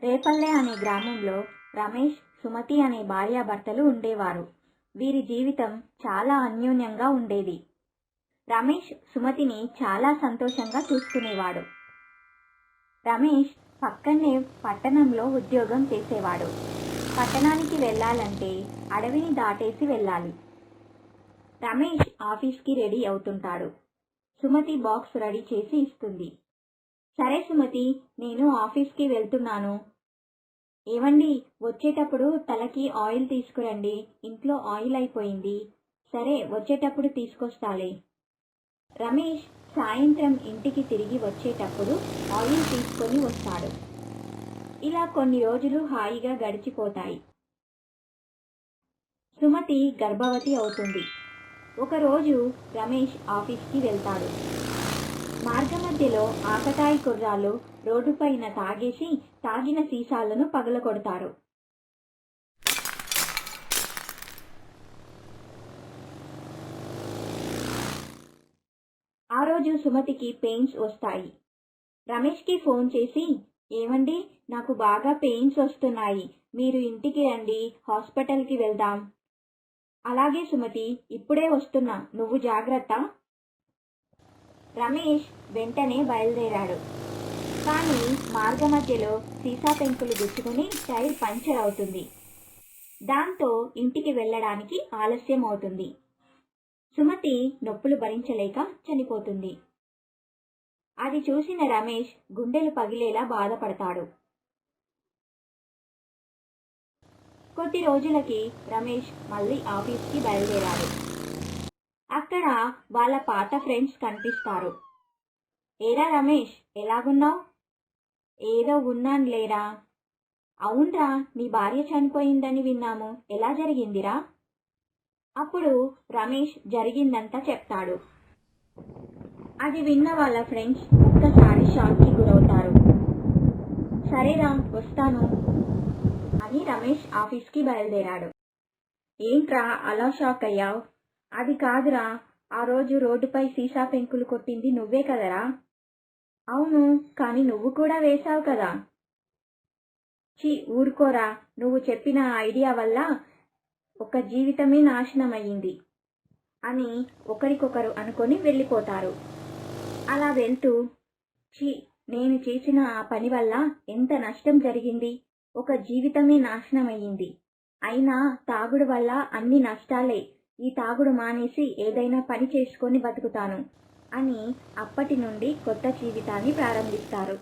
రేపల్లె అనే గ్రామంలో రమేష్, సుమతి అనే భార్యాభర్తలు ఉండేవారు. వీరి జీవితం చాలా అన్యోన్యంగా ఉండేది. రమేష్ సుమతిని చాలా సంతోషంగా చూసుకునేవాడు. రమేష్ పక్కనే పట్టణంలో ఉద్యోగం చేసేవాడు. పట్టణానికి వెళ్ళాలంటే అడవిని దాటేసి వెళ్ళాలి. రమేష్ ఆఫీస్కి రెడీ అవుతుంటాడు. సుమతి బాక్స్ రెడీ చేసి ఇస్తుంది. సరే సుమతి, నేను ఆఫీస్కి వెళ్తున్నాను. ఏవండి, వచ్చేటప్పుడు తలకి ఆయిల్ తీసుకురండి, ఇంట్లో ఆయిల్ అయిపోయింది. సరే, వచ్చేటప్పుడు తీసుకొస్తాలే. రమేష్ సాయంత్రం ఇంటికి తిరిగి వచ్చేటప్పుడు ఆయిల్ తీసుకొని వస్తాడు. ఇలా కొన్ని రోజులు హాయిగా గడిచిపోతాయి. సుమతి గర్భవతి అవుతుంది. ఒకరోజు రమేష్ ఆఫీస్కి వెళ్తాడు. మార్గమధ్యలో ఆకతాయి కుర్రాళ్ళు రోడ్డుపైన తాగేసి తాగిన సీసాలను పగలగొడతారు. ఆ రోజు సుమతికి పెయిన్స్ వస్తాయి. రమేష్కి ఫోన్ చేసి, ఏమండి, నాకు బాగా పెయిన్స్ వస్తున్నాయి, మీరు ఇంటికి రండి, హాస్పిటల్కి వెళ్దాం. అలాగే సుమతి, ఇప్పుడే వస్తున్నా, నువ్వు జాగ్రత్త. రమేష్ వెంటనే బయలుదేరాడు. కానీ మార్గమధ్యలో సీసా పెంకులు గుచ్చుకుని టైర్ పంచర్ అవుతుంది. దాంతో ఇంటికి వెళ్ళడానికి ఆలస్యం అవుతుంది. సుమతి నొప్పులు భరించలేక చనిపోతుంది. అది చూసిన రమేష్ గుండెలు పగిలేలా బాధపడతాడు. కొద్ది రోజులకి రమేష్ మళ్ళీ ఆఫీస్కి బయలుదేరాడు. అక్కడ వాళ్ళ పాత ఫ్రెండ్స్ కనిపిస్తారు. ఏరా రమేష్, ఎలాగున్నావు? ఏదో ఉన్నాను లేరా. అవునరా, నీ భార్య చనిపోయిందని విన్నాము, ఎలా జరిగిందిరా? అప్పుడు రమేష్ జరిగిందంతా చెప్తాడు. అది విన్న వాళ్ళ ఫ్రెండ్స్ ఒక్కసారి షాక్కి గురవుతారు. సరేరా, వస్తాను అని రమేష్ ఆఫీస్కి బయలుదేరాడు. ఏంట్రా అలా షాక్ అయ్యావు? అది కాదురా, ఆ రోజు రోడ్డుపై సీసా పెంకులు కొట్టింది నువ్వే కదరా? అవును, కానీ నువ్వు కూడా వేశావు కదా. ఊరుకోరా, నువ్వు చెప్పిన ఐడియా వల్ల ఒక జీవితమే నాశనమయ్యింది అని ఒకరికొకరు అనుకొని వెళ్ళిపోతారు. అలా వెళ్తూ, నేను చేసిన ఆ పని వల్ల ఎంత నష్టం జరిగింది, ఒక జీవితమే నాశనమయ్యింది. అయినా తాగుడు వల్ల అన్ని నష్టాలే, ఈ తాగుడు మానేసి ఏదైనా పని చేసుకొని బతుకుతాను అని అప్పటి నుండి కొత్త జీవితాన్ని ప్రారంభిస్తారు.